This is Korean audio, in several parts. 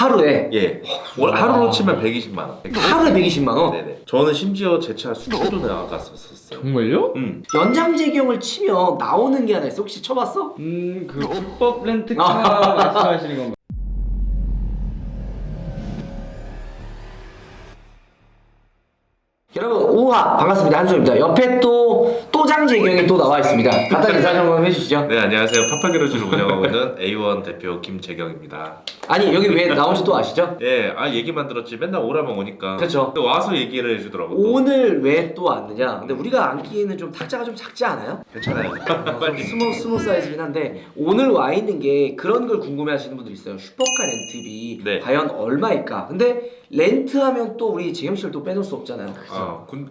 하루에? 예. 하루로 치면 120만 원. 하루에 120만 원? 네네. 저는 심지어 제 차 수출도 나갔었어요. 정말요? 연장 제경을 치면 나오는 게 하나 있어. 혹시 쳐봤어? 그 불법 렌트카 말씀하시는 건가요? 여러분 우하 반갑습니다. 한소입니다. 옆에 또 또장 제경이 또 나와 있습니다. 간단히 인사 좀 해주시죠. 네, 안녕하세요. 파파게로즈를 운영하고 있는 A1 대표 김재경입니다. 아니 여기 왜 나온지 또 아시죠? 예, 얘기만 들었지 맨날 오라면 오니까. 그쵸. 또 와서 얘기를 해주더라고. 또. 오늘 왜 또 왔느냐? 근데 우리가 앉기에는 좀 탁자가 좀 작지 않아요? 괜찮아요. 빨리. 스몰 사이즈긴 한데 오늘 와 있는 게 그런 걸 궁금해하시는 분들 있어요. 슈퍼카 렌트비 네. 과연 얼마일까? 근데 렌트하면 또 우리 재영 씨를 또 빼놓을 수 없잖아요.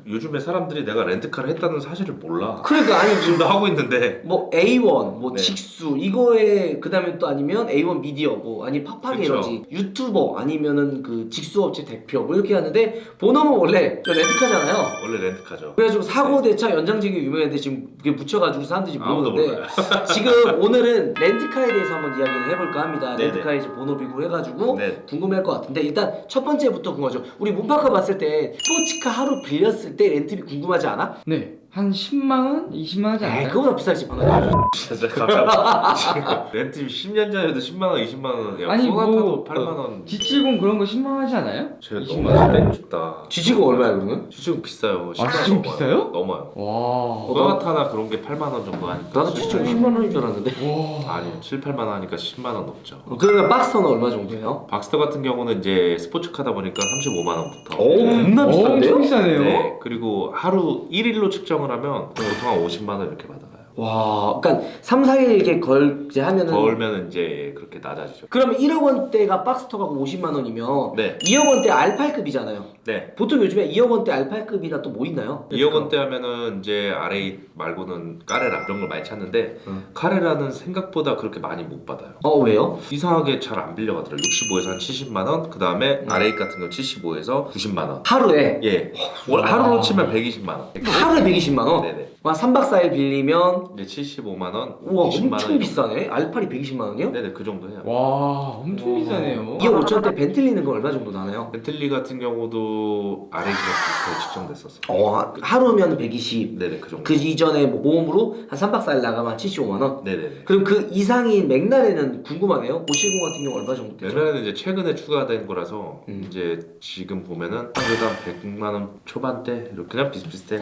요즘에 사람들이 내가 렌트카를 했다는 사실을 몰라. 그러니까 아니 지금도 하고 있는데. 뭐 A1, 뭐 네. 직수 이거에 그다음에 또 아니면 A1 미디어 뭐 아니 파파게러지 유튜버 아니면은 그 직수 업체 대표 뭐 이렇게 하는데 본업은 원래 저 렌트카잖아요. 원래 렌트카죠. 그래가지고 사고 대차 연장제기 유명했는데 지금 그게 붙여가지고 사람들이 아무도 모르는데 몰라요. 지금 오늘은 렌트카에 대해서 한번 이야기를 해볼까 합니다. 네네. 렌트카의 이제 본업이고 해가지고 네. 궁금할 것 같은데 일단 첫 번째부터 궁금하죠. 우리 문파카 봤을 때 스포츠카 하루 빌렸을 때 렌트비 궁금하지 않아? 네. 한 10만원? 20만원 하지 에이 않나요? 그거보다 비싸지 방금. 진짜 갑자기 지금 렌트비 10년 전에도 10만 원, 20만 원이야. 아니, 소나타도 뭐, 8만 원. G70 그런 거 10만원 하지 않아요? 제가 20만 너무 원? 빼고 싶다. 지지가 얼마야 그러면? 지금 비싸요. 10만 원 지금 넘어요. 비싸요? 넘어요. 와. 소나타나 그런 게 8만 원 정도 하니까. 나도 지금 10만 원인 줄 알았는데. 와. 아니요, 7, 8만 원 하니까 10만 원 넘죠. 그러면 박스터는 얼마 정도예요? 박스터 같은 경우는 이제 스포츠카다 보니까 35만 원부터. 겁나 비싼데요? 엄청 비싸네요. 네. 그리고 하루 1일로 측정을 하면 보통 한 50만 원 이렇게 받아가요. 와, 그러니까 3, 4일 이렇게 걸제 하면은 걸면 이제 그렇게 낮아지죠. 그러면 1억 원대가 박스터가 50만 원이면 네. 2억 원대 R8급이잖아요. 네. 보통 요즘에 2억 원대 R8급이나 또 뭐 있나요? 2억 원대 하면은 이제 RA 말고는 까레라 이런 걸 많이 찾는데 카레라는 생각보다 그렇게 많이 못 받아요. 왜요? 이상하게 잘 안 빌려가더라고요. 65에서 한 70만 원, 그 다음에 RA 같은 거 75에서 90만 원. 하루에? 예. 하루로 치면 120만 원. 하루에 120만 원? 네네. 와, 3박 4일 빌리면 이제 75만 원, 우와 60만 엄청 원. 비싸네. R8이 120만 원이요? 네네, 그 정도 해요. 와, 엄청 비싸네요. 2억 5천대 벤틀리는 건 얼마 정도 나나요? 벤틀리 같은 경우도 RA가 비슷하게 측정됐었어요. 하루면 120. 네네, 그 정도. 그 이전에 뭐 모험으로 한 3박 4일 나가면 한 75만 원? 네네네. 그럼 그 이상인 맥날에는 궁금하네요. 570 같은 경우 얼마 정도 되죠? 옛날에는 이제 최근에 추가된 거라서 음. 이제 지금 보면은 그래도 한 100만 원 초반대 이렇게 그냥 비슷비슷해.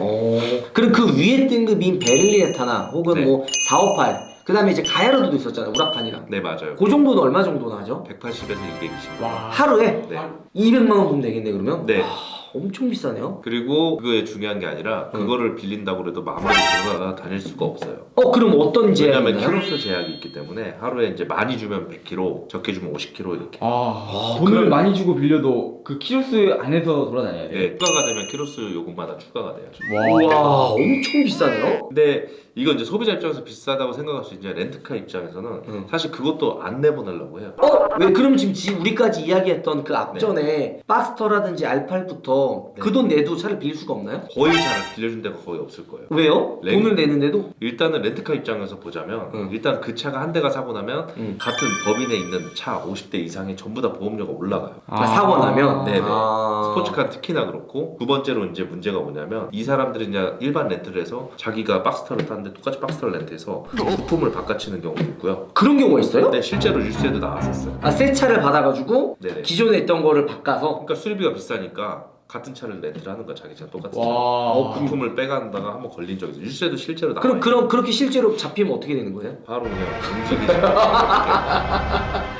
그럼 그 위에 등급인 베를리에타나 혹은 네. 뭐 458, 그 다음에 이제 가야로드도 있었잖아요. 우라칸이랑. 네, 맞아요. 그 정도는 얼마 정도 나죠? 180에서 220만 원. 와. 하루에? 네. 200만 원 보면 되겠네 그러면? 네. 엄청 비싸네요. 그리고 그거에 중요한 게 아니라 그거를 빌린다고 해도 마음대로 돌아가 다닐 수가 없어요. 그럼 어떤 제약이 왜냐면 있나요? 키로수 제약이 있기 때문에 하루에 이제 많이 주면 100km, 적게 주면 50km 이렇게. 돈을 그럼- 많이 주고 빌려도 그 키로수 안에서 돌아다녀야 돼요. 네, 추가가 되면 키로수 요금마다 추가가 돼요. 우와 엄청 비싸네요. 근데 이건 이제 소비자 입장에서 비싸다고 생각할 수 있지만 렌트카 입장에서는 사실 그것도 안 내보내려고 해요. 왜 그럼 지금 우리까지 이야기했던 그 앞전에 박스터라든지 R8부터 네. 그 돈 내도 차를 빌릴 수가 없나요? 거의 잘 빌려준 데가 거의 없을 거예요. 왜요? 돈을 내는데도? 일단은 렌트카 입장에서 보자면 일단 그 차가 한 대가 사고 나면 같은 법인에 있는 차 50대 이상이 전부 다 보험료가 올라가요. 사고 나면? 네네. 아. 스포츠카는 특히나 그렇고 두 번째로 이제 문제가 뭐냐면 이 사람들이 이제 일반 렌트를 해서 자기가 박스터를 탔는데 똑같이 박스터를 렌트해서 부품을 바꿔치는 경우도 있고요. 그런 경우가 있어요? 네, 실제로 뉴스에도 나왔었어요. 새 차를 받아가지고 네네. 기존에 있던 거를 바꿔서 그러니까 수리비가 비싸니까 같은 차를 렌트를 하는 거야. 자기 차 똑같은 차. 와. 부품을 빼간다가 한번 걸린 적이 있어요. 뉴스에도 실제로 나와요. 그렇게 실제로 잡히면 어떻게 되는 거예요? 바로 그냥 움직이지.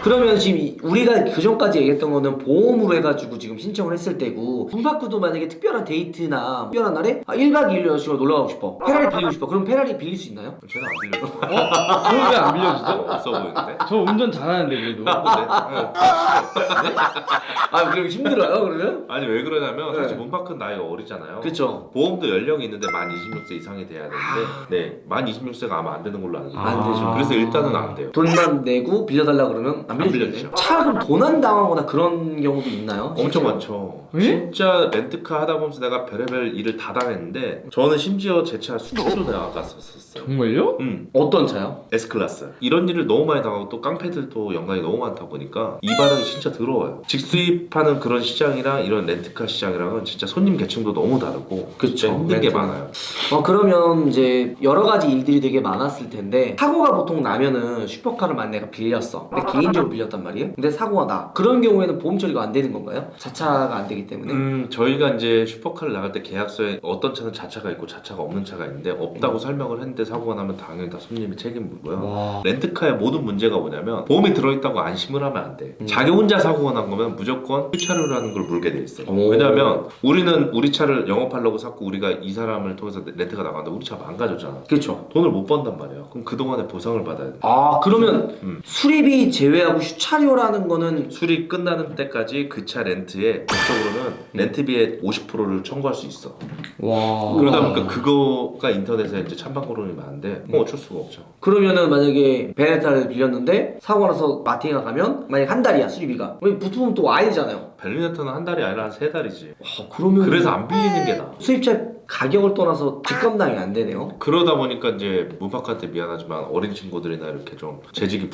그러면 지금 우리가 그 전까지 얘기했던 거는 보험으로 해가지고 지금 신청을 했을 때고 문바쿠도 만약에 특별한 데이트나 특별한 날에 1박 2일로 여자친구가 놀러 가고 싶어 페라리 빌리고 싶어 그럼 페라리 빌릴 수 있나요? 쟤는 안 빌려줘. 저는 왜안 빌려주죠? 없어 보이는데. 저 운전 잘하는데 그래도. 네. 그럼 힘들어요 그러면? 아니 왜 그러냐면 뭐냐면 사실 네. 문파크는 나이가 어리잖아요. 그쵸. 보험도 연령이 있는데 만 26세 이상이 돼야 되는데 네, 만 26세가 아마 안 되는 걸로 알고 있어요. 안 되죠. 그래서 일단은 안 돼요. 돈만 내고 빌려달라 그러면 안 빌려주겠네. 빌려주죠. 차 그럼 도난 당하거나 그런 경우도 있나요? 엄청 실제로? 많죠. 에? 진짜 렌트카 하다 보면서 내가 별의별 일을 다 당했는데 저는 심지어 제 차 수리로 나갔었어요. 정말요? 어떤 차요? S클래스. 이런 일을 너무 많이 당하고 또 깡패들도 연관이 너무 많다 보니까 이 바닥이 진짜 더러워요. 직수입하는 그런 시장이랑 이런 렌트카 시장이랑은 진짜 손님 계층도 너무 다르고 그쵸. 진짜 힘든 게 렌트는. 많아요. 그러면 이제 여러 가지 일들이 되게 많았을 텐데 사고가 보통 나면은 슈퍼카를 만 내가 빌렸어. 근데 개인적으로 빌렸단 말이에요. 근데 사고가 나. 그런 경우에는 보험 처리가 안 되는 건가요? 자차가 안 되기 때문에. 저희가 이제 슈퍼카를 나갈 때 계약서에 어떤 차는 자차가 있고 자차가 없는 차가 있는데 없다고 설명을 했는데 사고가 나면 당연히 다 손님이 책임이고요. 와. 렌트카의 모든 문제가 뭐냐면 보험이 들어있다고 안심을 하면 안 돼. 자기 혼자 사고가 난 거면 무조건 휘차료라는 걸 물게 돼 있어요. 오. 왜냐면 우리는 우리 차를 영업하려고 샀고 우리가 이 사람을 통해서 렌트가 나갔는데 우리 차 망가졌잖아. 그렇죠. 돈을 못 번단 말이야. 그럼 그동안에 보상을 받아야 돼. 그러면 음. 수리비 제외하고 슈차료라는 거는 수리 끝나는 때까지 그 차 렌트에 법적으로는 렌트비의 50%를 청구할 수 있어. 와. 그러다 보니까 그거가 인터넷에 이제 찬반고론이 많은데 뭐 어쩔 수가 없죠. 그러면은 만약에 베네타를 빌렸는데 사고 나서 마팅에 가면 만약 한 달이야 수리비가. 그럼 부품은 또 와야 되잖아요. 벨리네터는 한 달이 아니라 한 3달이지. 그러면 그래서 안 빌리는 게 나아. 수입차 가격을 떠나서 뒷감당이 안 되네요. 그러다 보니까 이제 문파크한테 미안하지만 어린 친구들이나 이렇게 좀 재직이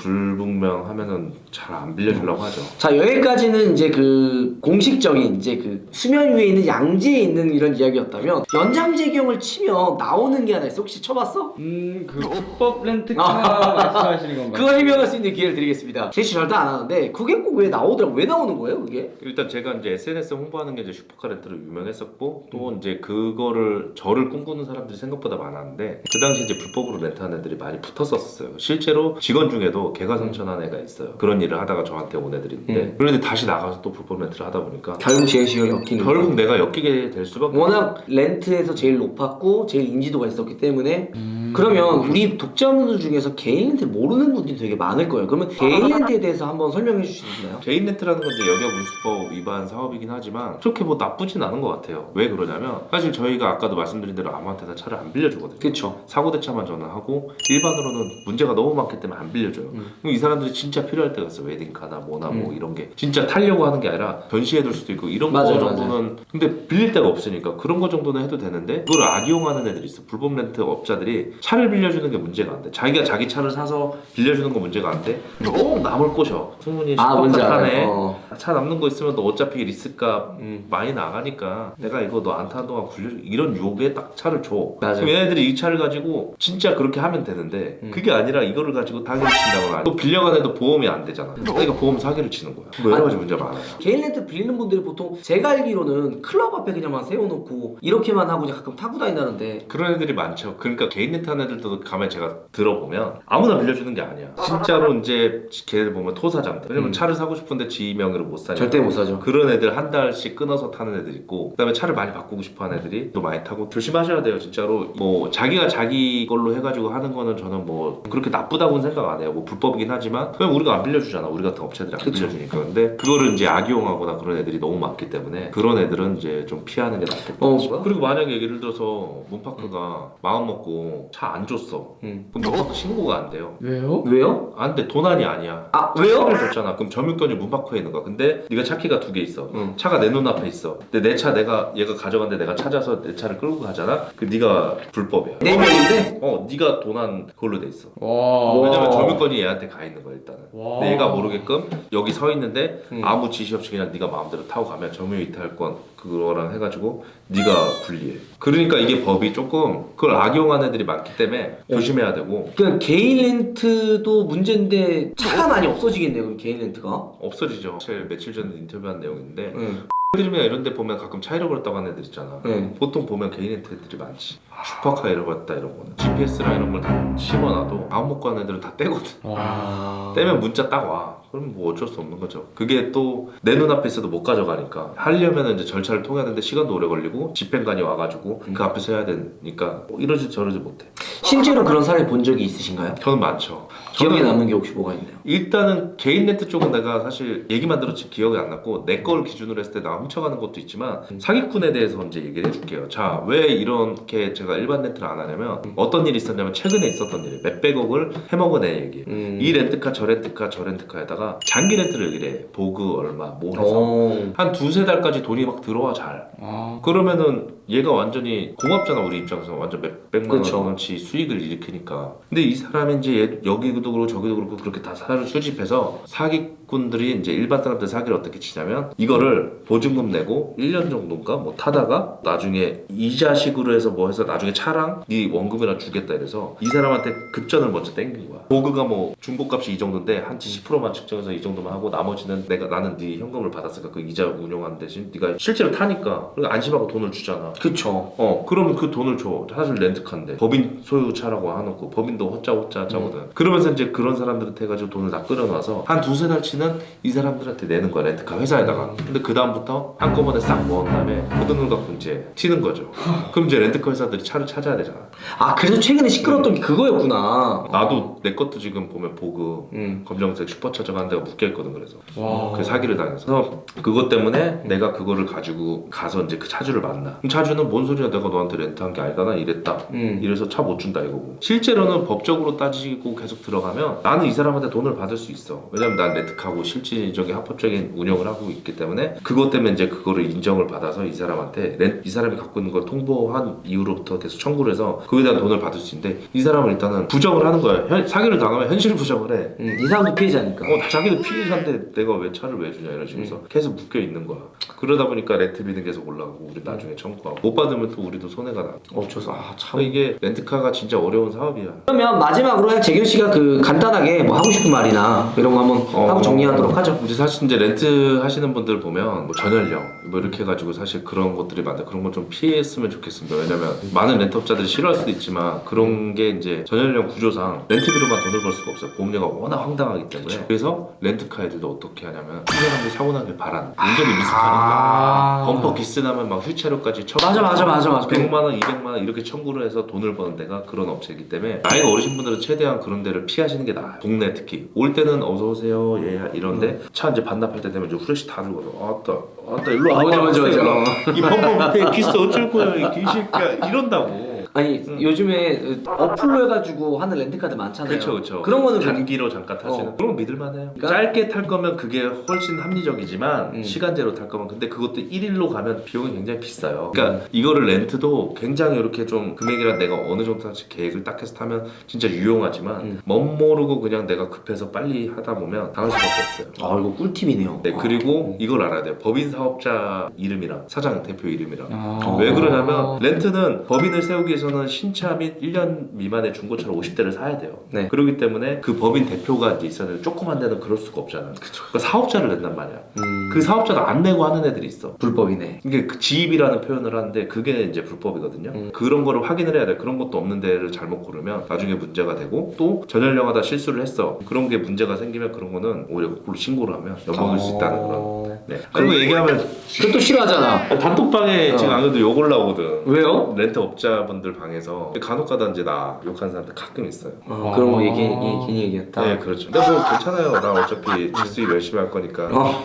불분명하면은 잘 안 빌려주려고 하죠. 자, 여기까지는 이제 그 공식적인 이제 그 수면 위에 있는 양지에 있는 이런 이야기였다면 연장제경을 치면 나오는 게 하나 있어. 혹시 쳐봤어? 그 불법 렌트카 말씀하시는 건가요? 그거 해명할 수 있는 기회를 드리겠습니다. 제시 절대 안 하는데 그게 꼭 왜 나오더라고. 왜 나오는 거예요, 그게? 일단 제가 이제 SNS 홍보하는 게 이제 슈퍼카 렌트로 유명했었고 또 이제 그거를 저를 꿈꾸는 사람들이 생각보다 많았는데 그 당시 이제 불법으로 렌트하는 애들이 많이 붙었었어요. 실제로 직원 중에도 개가성천한 애가 있어요. 그런 일을 하다가 저한테 온 애들인데 그런데 다시 나가서 또 불법 렌트를 하다 보니까 결국 제시가 엮이는 결국 내가 엮이게 될 수밖에 워낙 렌트에서 제일 높았고 제일 인지도가 있었기 때문에 그러면 우리 독자분들 중에서 개인 렌트 모르는 분들이 되게 많을 거예요. 그러면 개인 렌트에 대해서 한번 설명해 주실 수 있나요? 개인 렌트라는 건 이제 영역운수법 위반 사업이긴 하지만 그렇게 뭐 나쁘진 않은 것 같아요. 왜 그러냐면 사실 저희가 아까도 말씀드린 대로 아무한테나 차를 안 빌려주거든요. 그쵸. 사고대차만 전화하고 일반으로는 문제가 너무 많기 때문에 안 빌려줘요. 그럼 이 사람들이 진짜 필요할 때가 있어. 웨딩카나 뭐나 뭐 이런 게 진짜 타려고 하는 게 아니라 전시해둘 수도 있고 이런 거 맞아요, 정도는 근데 빌릴 데가 없으니까 그런 거 정도는 해도 되는데 그걸 악용하는 애들이 있어. 불법 렌트 업자들이 차를 빌려주는 게 문제가 안 돼. 자기가 자기 차를 사서 빌려주는 거 문제가 안 돼. 꼭 남을 꼬셔. 승훈이 뭔지 슈퍼카 알아요. 타네. 차 남는 거 있으면 너 어차피 리스값 많이 나가니까 내가 이거 너 안 타는 동안 굴려줘. 이런 유혹에 딱 차를 줘. 맞아요. 그럼 얘네들이 이 차를 가지고 진짜 그렇게 하면 되는데 그게 아니라 이거를 가지고 사기를 친다거나 또 빌려간 애도 보험이 안 되잖아. 그러니까 보험 사기를 치는 거야. 뭐 여러 가지 문제가 많아요. 개인 렌트 빌리는 분들이 보통 제가 알기로는 클럽 앞에 그냥만 세워놓고 이렇게만 하고 이제 가끔 타고 다닌다는데 그런 애들이 많죠. 그러니까 개인 렌트 하는 애들도 가만히 제가 들어보면 아무나 빌려주는 게 아니야. 진짜로 이제 걔네들 보면 토사장들. 왜냐면 차를 사고 싶은데 지 명의로 못 사니까. 절대 못 사죠. 그런 애들 한 달씩 끊어서 타는 애들 있고 그다음에 차를 많이 바꾸고 싶어하는 애들이 또 많이 타고 조심하셔야 돼요. 진짜로 뭐 자기가 자기 걸로 해가지고 하는 거는 저는 뭐 그렇게 나쁘다고는 생각 안 해요. 뭐 불법이긴 하지만 그냥 우리가 안 빌려주잖아. 우리 같은 업체들이 안 그쵸. 빌려주니까. 근데 그거를 이제 악용하거나 그런 애들이 너무 많기 때문에 그런 애들은 이제 좀 피하는 게 낫겠다. 그리고 만약에 예를 들어서 문파크가 마음 먹고 차 안 줬어. 그럼 문파크 신고가 안 돼요. 왜요? 왜요? 안 돼. 도난이 아니야. 아 왜요? 차를 줬잖아. 그럼 점유권이 문파크에 있는 거야. 근데 네가 차 키가 2개 있어. 차가 내 눈앞에 있어. 근데 내 차 얘가 가져갔는데 내가 찾아서 내 차를 끌고 가잖아. 그 네가 불법이야. 네 명인데? 네가 도난 그걸로 돼 있어. 와. 왜냐면 점유권이 얘한테 가 있는 거야 일단은. 와. 근데 얘가 모르게끔 여기 서 있는데 아무 지시 없이 그냥 네가 마음대로 타고 가면 점유 이탈권 그거랑 해가지고 네가 불리해. 그러니까 이게 법이 조금 그걸 악용하는 애들이 많기 때문에 조심해야 되고. 그냥 개인 렌트도 문제인데 차가 많이 없어지겠네요. 그럼 개인 렌트가. 없어지죠. 사실 며칠 전에 인터뷰한 내용인데 들이면 이런 데 보면 가끔 차 잃어버렸다고 하는 애들 있잖아. 보통 보면 개인 렌트 애들이 많지. 슈퍼카 잃어버렸다 이런 거는 GPS랑 이런 걸 다 심어놔도 아무 못 가는 애들은 다 떼거든. 떼면 문자 딱 와. 그럼 뭐 어쩔 수 없는 거죠. 그게 또 내 눈앞에 있어도 못 가져가니까 하려면 이제 절차를 통해야 되는데 시간도 오래 걸리고 집행관이 와가지고 그 앞에서 해야 되니까 뭐 이러지 저러지 못해. 실제로 그런 사례 본 적이 있으신가요? 저는 많죠. 기억에 남는 게 혹시 뭐가 있나요? 일단은 개인 렌트 쪽은 내가 사실 얘기만 들었지 기억이 안 났고 내 걸 기준으로 했을 때 나 훔쳐가는 것도 있지만 사기꾼에 대해서 이제 얘기를 해줄게요. 자, 왜 이렇게 제가 일반 렌트를 안 하냐면 어떤 일이 있었냐면 최근에 있었던 일이 몇백억을 해먹은 애 얘기. 이 렌트카 저 렌트카 저 렌트카에다가 장기 렌트를 얘기해. 보그 얼마 뭐 해서 한 두세 달까지 돈이 막 들어와 잘. 그러면은 얘가 완전히 고맙잖아. 우리 입장에서 완전 몇백만 그쵸. 원어치 수익을 일으키니까. 근데 이 사람이 이제 여기도 그렇고 저기도 그렇고 그렇게 다 사를 수집해서 사기꾼들이 이제 일반 사람들 사기를 어떻게 치냐면 이거를 보증금 내고 1년 정도인가 뭐 타다가 나중에 이자식으로 해서 뭐 해서 나중에 차랑 네 원금이랑 주겠다 이래서 이 사람한테 급전을 먼저 땡긴 거야. 보그가 뭐 중고값이 이 정도인데 한 20%만 측정해서 이 정도만 하고 나머지는 나는 네 현금을 받았으니까 그 이자 운용하는 대신 네가 실제로 타니까 그러니까 안심하고 돈을 주잖아. 그쵸. 그러면 그 돈을 줘. 사실 렌트카인데 법인 소유차라고 해놓고 법인도 호짜 짜거든. 그러면서 이제 그런 사람들한테 해가지고 돈을 다 끌어놔서 한 두세 달치는 이 사람들한테 내는 거야. 렌트카 회사에다가. 근데 그 다음부터 한꺼번에 싹 모은 다음에 그 돈을 갖고 이제 튀는 거죠. 그럼 이제 렌트카 회사들이 차를 찾아야 되잖아. 아 그래서 최근에 시끄러웠던 게 그거였구나. 나도 내 것도 지금 보면 보그 검정색 슈퍼차저 가는 데가 묶여있거든. 그래서 그 사기를 당해서 그것 때문에 내가 그거를 가지고 가서 이제 그 차주를 만나. 그럼 차주는 뭔 소리야, 내가 너한테 렌트한 게 아니다, 난 이랬다 이래서 차 못 준다 이거고. 실제로는 법적으로 따지고 계속 들어가면 나는 이 사람한테 돈을 받을 수 있어. 왜냐면 난 렌트카고 실질적인 합법적인 운영을 하고 있기 때문에 그것 때문에 이제 그거를 인정을 받아서 이 사람한테 이 사람이 갖고 있는 걸 통보한 이후로부터 계속 청구를 해서 그거에 대한 돈을 받을 수 있는데 이 사람은 일단은 부정을 하는 거야. 사기를 당하면 현실 부정을 해. 이 사람도 피해자니까. 자기도 피해자인데 내가 왜 차를 왜 주냐 이런 식으로 계속 묶여 있는 거야. 그러다 보니까 렌트비는 계속 올라가고 우리 나중에 청구하고 못 받으면 또 우리도 손해가 나. 어쩌서 참. 이게 렌트카가 진짜 어려운 사업이야. 그러면 마지막으로 그냥 재균 씨가 그 간단하게 뭐 하고 싶은 말이나 이런 거 한번 하고 정리하도록 하죠. 이제 사실 이제 렌트 하시는 분들 보면 뭐 전열령 뭐 이렇게 해가지고 사실 그런 것들이 많다. 그런 거 좀 피했으면 좋겠습니다. 왜냐면 많은 렌트업자들이 싫어할 수도 있지만 그런 게 이제 전열령 구조상 렌트비로만 돈을 벌 수가 없어요. 보험료가 워낙 황당하기 때문에. 그래서 렌트카 애들도 어떻게 하냐면 이 사람들이 사고 나길 바란 운전이 미숙하니까 범퍼 기스 나면 막 휘체료까지 맞아. 100만 원, 200만 원 이렇게 청구를 해서 돈을 버는 데가 그런 업체이기 때문에 나이가 어리신 분들은 최대한 그런 데를 피하시는 게 나아요. 동네 특히 올 때는 어서 오세요 예 이런데 차 이제 반납할 때 되면 이제 후레쉬 다 들고 아따 일로 와. 맞아. 이 범퍼 밑에 기스 어쩔 거야 이 개새끼야 이런다고. 아니 요즘에 어플로 해가지고 하는 렌트카들 많잖아요. 그렇죠. 그런 거는 단기로 잠깐 타시는 그런 거 믿을만해요. 그러니까? 짧게 탈 거면 그게 훨씬 합리적이지만 시간제로 탈 거면 근데 그것도 1일로 가면 비용이 굉장히 비싸요. 그러니까 이거를 렌트도 굉장히 이렇게 좀 금액이랑 내가 어느 정도 할지 계획을 딱 해서 타면 진짜 유용하지만 멋모르고 그냥 내가 급해서 빨리 하다 보면 당할 수밖에 없어요. 아 이거 꿀팁이네요. 네, 그리고 이걸 알아야 돼요. 법인 사업자 이름이랑 사장 대표 이름이랑. 왜 아. 그러냐면 렌트는 법인을 세우기 위해서는 신차 및 1년 미만의 중고차를 50대를 사야 돼요. 네. 그렇기 때문에 그 법인 대표가 이제 있어야 되는데 조그만 데는 그럴 수가 없잖아요. 그러니까 사업자를 낸단 말이야. 그 사업자도 안 내고 하는 애들이 있어. 불법이네. 이게 그 지입이라는 표현을 하는데 그게 이제 불법이거든요. 그런 거를 확인을 해야 돼. 그런 것도 없는 데를 잘못 고르면 나중에 문제가 되고 또 전열령하다 실수를 했어. 그런 게 문제가 생기면 그런 거는 오히려 거꾸로 신고를 하면 엿먹을 수 있다는 그런. 네. 그리고 얘기하면 그것도 싫어하잖아. 단톡방에 지금 안 그래도 욕 올라오거든. 왜요? 렌트 업자분들 방에서 간혹가다 이제 나 욕하는 사람들 가끔 있어요. 그런 거 괜히 얘기했다. 네, 그렇죠. 근데 뭐 괜찮아요. 나 어차피 집수입 열심히 할 거니까. 어.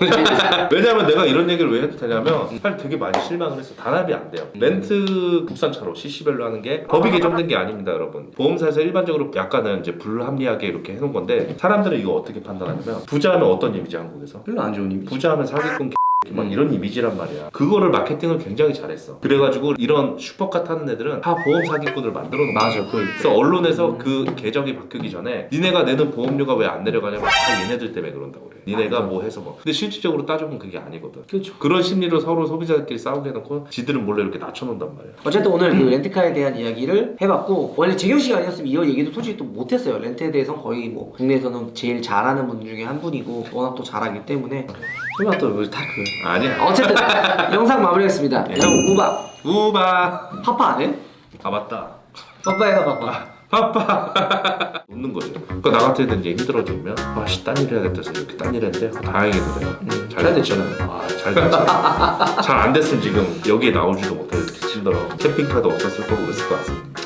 왜냐면 내가 이런 얘기를 왜 해도 되냐면 사실 되게 많이 실망을 했어. 단합이 안 돼요. 렌트 국산차로 CC별로 하는 게 법이 개정된 게 아닙니다, 여러분. 보험사에서 일반적으로 약간은 이제 불합리하게 이렇게 해놓은 건데 사람들은 이거 어떻게 판단하냐면 부자는 어떤 이미지 한국에서? 별로 안 좋은 이미지. 부자하면 사기꾼 막 이런 이미지란 말이야. 그거를 마케팅을 굉장히 잘했어. 그래가지고 이런 슈퍼카 타는 애들은 다 보험 사기꾼을 만들어 놓은 거야. 맞아, 그래서 언론에서 그 계정이 바뀌기 전에 니네가 내는 보험료가 왜 안 내려가냐면 다 얘네들 때문에 그런다고 그래. 니네가 뭐 해서 뭐. 근데 실질적으로 따져보면 그게 아니거든. 그렇죠. 그런 심리로 서로 소비자들끼리 싸우게 해놓고 지들은 몰래 이렇게 낮춰놓는단 말이야. 어쨌든 오늘 그 렌트카에 대한 이야기를 해봤고 원래 재경 씨가 아니었으면 이 얘기도 솔직히 또 못했어요. 렌트에 대해서 거의 뭐 국내에서는 제일 잘하는 분 중에 한 분이고 워낙 또 잘하기 때문에 설마 또다그 아니야. 어쨌든 영상 마무리하겠습니다. 여러분 우바. 파파 안 해? 아 맞다. 파파해가 파파. 바빠 웃는 거죠. 그러니까 나 같은 애는 이제 힘들어지면 아씨 딴 일 해야겠다 해서 이렇게 딴 일 했는데 다행히도 내가 잘 됐잖아요. 잘 됐잖아. 잘 안 됐으면 지금 여기에 나오지도 못하고 이렇게 힘들어. 캠핑카도 없었을 거고 그랬을 것 같습니다.